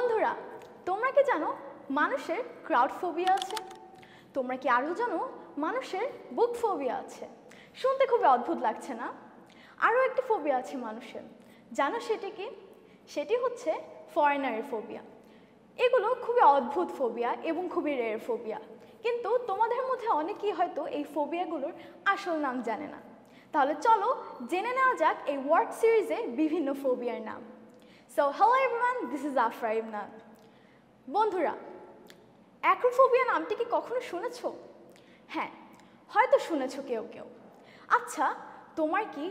বন্ধুরা, তোমরা কি জানো মানুষের ক্রাউড ফোবিয়া আছে? তোমরা কি আরও জানো মানুষের বুক ফোবিয়া আছে? শুনতে খুবই অদ্ভুত লাগছে না? আরও একটি ফোবিয়া আছে মানুষের, জানো সেটি কি? সেটি হচ্ছে ফরেনারের ফোবিয়া। এগুলো খুবই অদ্ভুত ফোবিয়া এবং খুবই রেয়ার ফোবিয়া, কিন্তু তোমাদের মধ্যে অনেকেই হয়তো এই ফোবিয়াগুলোর আসল নাম জানে না। তাহলে চলো জেনে নেওয়া যাক এই ওয়ার্ড সিরিজে বিভিন্ন ফোবিয়ার নাম। So hello everyone, this is Afra Imran. বন্ধুরা, অ্যাক্রোফোবিয়া নামটি কি কখনো শুনেছো? হ্যাঁ, হয়তো শুনেছো কেউ কেউ। আচ্ছা, তোমার কি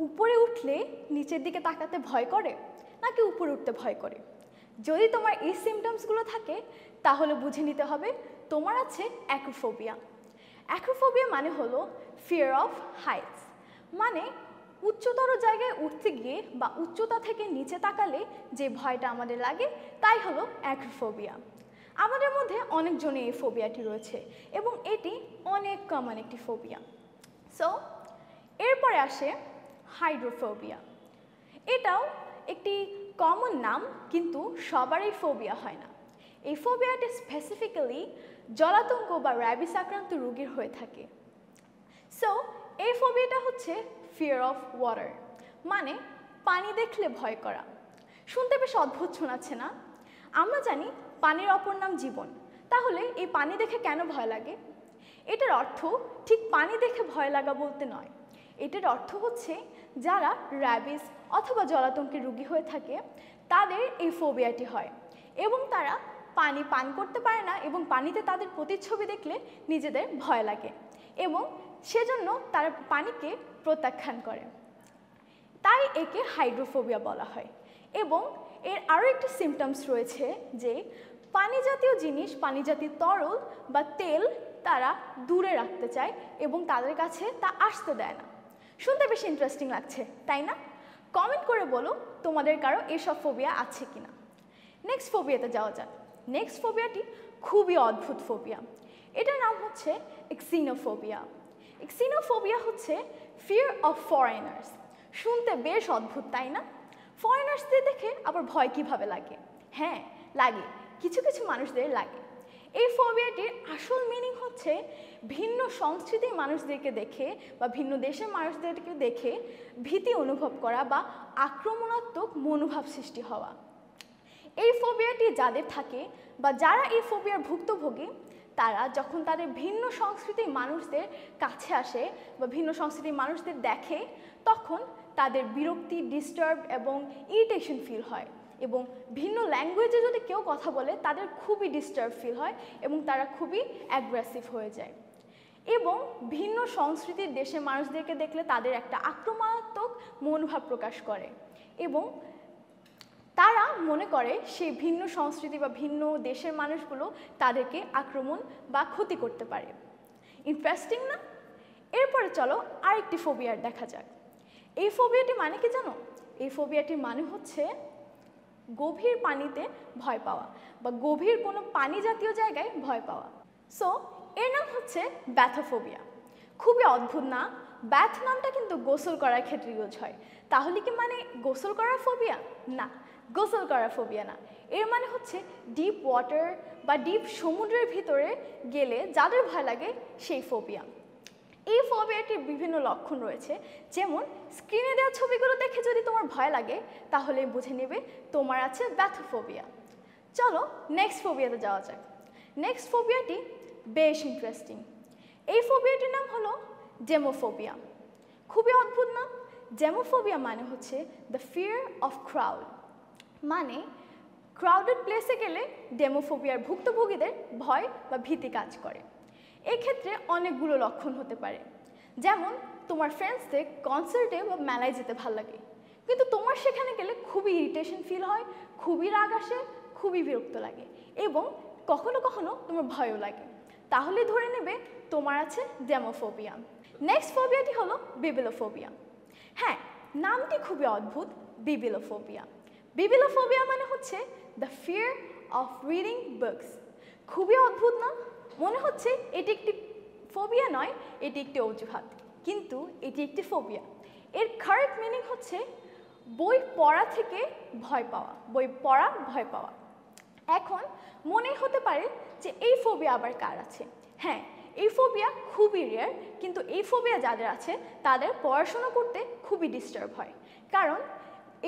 উপরে উঠলে নিচের দিকে তাকাতে ভয় করে, নাকি উপরে উঠতে ভয় করে? যদি তোমার এই সিমটমসগুলো থাকে তাহলে বুঝে নিতে হবে তোমার আছে অ্যাক্রোফোবিয়া। অ্যাক্রোফোবিয়া মানে হলো ফিয়ার অফ হাইটস, মানে উচ্চতর জায়গায় উঠতে গিয়ে বা উচ্চতা থেকে নিচে তাকালে যে ভয়টা আমাদের লাগে তাই হলো অ্যাক্রোফোবিয়া। আমাদের মধ্যে অনেকজনের এই ফোবিয়াটি রয়েছে এবং এটি অনেক কমন একটি ফোবিয়া। সো এরপরে আসে হাইড্রোফোবিয়া। এটাও একটি কমন নাম, কিন্তু সবারই ফোবিয়া হয় না। এই ফোবিয়াটি স্পেসিফিক্যালি জলাতঙ্ক বা র্যাবিস আক্রান্ত রোগীর হয়ে থাকে। সো এই ফোবিয়াটা হচ্ছে ফিয়ার অফ ওয়াটার, মানে পানি দেখলে ভয় করা। শুনতে বেশ অদ্ভুত শোনাচ্ছে না? আমরা জানি পানির অপর নাম জীবন, তাহলে এই পানি দেখে কেন ভয় লাগে? এটার অর্থ ঠিক পানি দেখে ভয় লাগা বলতে নয়। এটার অর্থ হচ্ছে যারা র্যাবিস অথবা জলাতঙ্কের রোগী হয়ে থাকে তাদের এই ফোবিয়াটি হয় এবং তারা পানি পান করতে পারে না এবং পানিতে তাদের প্রতিচ্ছবি দেখলে নিজেদের ভয় লাগে এবং সেজন্য তারা পানিকে প্রত্যাখ্যান করে। তাই একে হাইড্রোফোবিয়া বলা হয়। এবং এর আরও একটি সিমটমস রয়েছে যে পানি জাতীয় জিনিস, পানি জাতীয় তরল বা তেল তারা দূরে রাখতে চায় এবং তাদের কাছে তা আসতে দেয় না। শুনতে বেশ ইন্টারেস্টিং লাগছে, তাই না? কমেন্ট করে বলো তোমাদের কারো এসব ফোবিয়া আছে কিনা। নেক্সট ফোবিয়াতে যাওয়া যাক। নেক্সট ফোবিয়াটি খুবই অদ্ভুত ফোবিয়া। এটার নাম হচ্ছে এক্সিনোফোবিয়া। এক্সিনোফোবিয়া হচ্ছে ফিয়ার অফ ফরেনার্স। শুনতে বেশ অদ্ভুত, তাই না? ফরেনার্সদের দেখে আবার ভয় কিভাবে লাগে? হ্যাঁ, লাগে, কিছু কিছু মানুষদের লাগে। এই ফোবিয়াটির আসল মিনিং হচ্ছে ভিন্ন সংস্কৃতির মানুষদেরকে দেখে বা ভিন্ন দেশের মানুষদেরকে দেখে ভীতি অনুভব করা বা আক্রমণাত্মক মনোভাব সৃষ্টি হওয়া। এই ফোবিয়াটি যাদের থাকে বা যারা এই ফোবিয়ার ভুক্তভোগী, তারা যখন তাদের ভিন্ন সংস্কৃতির মানুষদের কাছে আসে বা ভিন্ন সংস্কৃতির মানুষদের দেখে, তখন তাদের বিরক্তি, ডিস্টার্ব এবং ইরিটেশন ফিল হয়। এবং ভিন্ন ল্যাঙ্গুয়েজে যদি কেউ কথা বলে তাদের খুবই ডিস্টার্ব ফিল হয় এবং তারা খুবই অ্যাগ্রেসিভ হয়ে যায়। এবং ভিন্ন সংস্কৃতির দেশের মানুষদেরকে দেখলে তাদের একটা আক্রমণাত্মক মনোভাব প্রকাশ করে এবং তারা মনে করে সেই ভিন্ন সংস্কৃতি বা ভিন্ন দেশের মানুষগুলো তাদেরকে আক্রমণ বা ক্ষতি করতে পারে। ইন্টারেস্টিং না? এরপরে চলো আরেকটি ফোবিয়ার দেখা যাক। এই ফোবিয়াটি মানে কি জানো? এই ফোবিয়াটির মানে হচ্ছে গভীর পানিতে ভয় পাওয়া বা গভীর কোনো পানি জাতীয় জায়গায় ভয় পাওয়া। সো এর নাম হচ্ছে ব্যাথোফোবিয়া। খুবই অদ্ভুত না? ব্যাথ নামটা কিন্তু গোসল করার ক্ষেত্রে ইউজ হয়। তাহলে কি মানে গোসল করার ফোবিয়া? না, গোসল করার ফোবিয়া না। এর মানে হচ্ছে ডিপ ওয়াটার বা ডিপ সমুদ্রের ভিতরে গেলে যাদের ভয় লাগে সেই ফোবিয়া। এই ফোবিয়াটির বিভিন্ন লক্ষণ রয়েছে, যেমন স্ক্রিনে দেওয়া ছবিগুলো দেখে যদি তোমার ভয় লাগে তাহলে বুঝে নেবে তোমার আছে ব্যাথোফোবিয়া। চলো নেক্সট ফোবিয়াতে যাওয়া যাক। নেক্সট ফোবিয়াটি বেশ ইন্টারেস্টিং। এই ফোবিয়াটির নাম হলো ডেমোফোবিয়া। খুবই অদ্ভুত না? ডেমোফোবিয়া মানে হচ্ছে দ্য ফিয়ার অফ ক্রাউড, মানে ক্রাউডেড প্লেসে গেলে ডেমোফোবিয়ার ভুক্তভোগীদের ভয় বা ভীতি কাজ করে। এক্ষেত্রে অনেকগুলো লক্ষণ হতে পারে, যেমন তোমার ফ্রেন্ডসদের কনসার্টে বা মেলায় যেতে ভালো লাগে, কিন্তু তোমার সেখানে গেলে খুবই ইরিটেশন ফিল হয়, খুবই রাগ আসে, খুবই বিরক্ত লাগে এবং কখনো কখনো তোমার ভয়ও লাগে। তাহলে ধরে নেবে তোমার আছে ডেমোফোবিয়া। নেক্সট ফোবিয়াটি হলো বিবিলোফোবিয়া। হ্যাঁ, নামটি খুবই অদ্ভুত, বিবিলোফোবিয়া। বিবিলোফোবিয়া মানে হচ্ছে the fear of reading books. খুবই অদ্ভুত না? মনে হচ্ছে এটি একটি ফোবিয়া নয়, এটি একটি অজুহাত, কিন্তু এটি একটি ফোবিয়া। এর কারেক্ট মিনিং হচ্ছে বই পড়া থেকে ভয় পাওয়া, বই পড়া ভয় পাওয়া। এখন মনেই হতে পারে যে এই ফোবিয়া আবার কার আছে। হ্যাঁ, এই ফোবিয়া খুবই রেয়ার, কিন্তু এই ফোবিয়া যাদের আছে তাদের পড়াশোনা করতে খুবই ডিস্টার্ব হয়। কারণ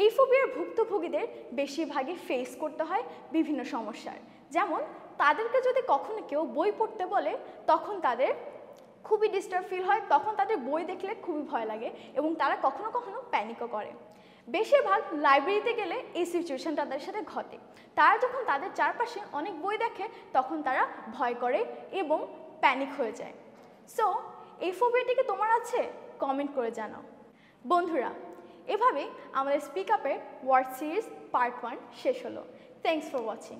এই ফোবিয়ার ভুক্তভোগীদের বেশিরভাগই ফেস করতে হয় বিভিন্ন সমস্যার। যেমন তাদেরকে যদি কখনো কেউ বই পড়তে বলে তখন তাদের খুবই ডিস্টার্ব ফিল হয়, তখন তাদের বই দেখলে খুবই ভয় লাগে এবং তারা কখনো কখনো প্যানিকও করে। বেশিরভাগ লাইব্রেরিতে গেলে এই সিচুয়েশনটা তাদের সাথে ঘটে। তারা যখন তাদের চারপাশে অনেক বই দেখে তখন তারা ভয় করে এবং প্যানিক হয়ে যায়। সো এই ফোবিয়াটি কি তোমার আছে? কমেন্ট করে জানাও। বন্ধুরা, এভাবে আমাদের স্পিক আপের ওয়ার্ড সিরিজ পার্ট 1 শেষ হলো। Thanks for watching.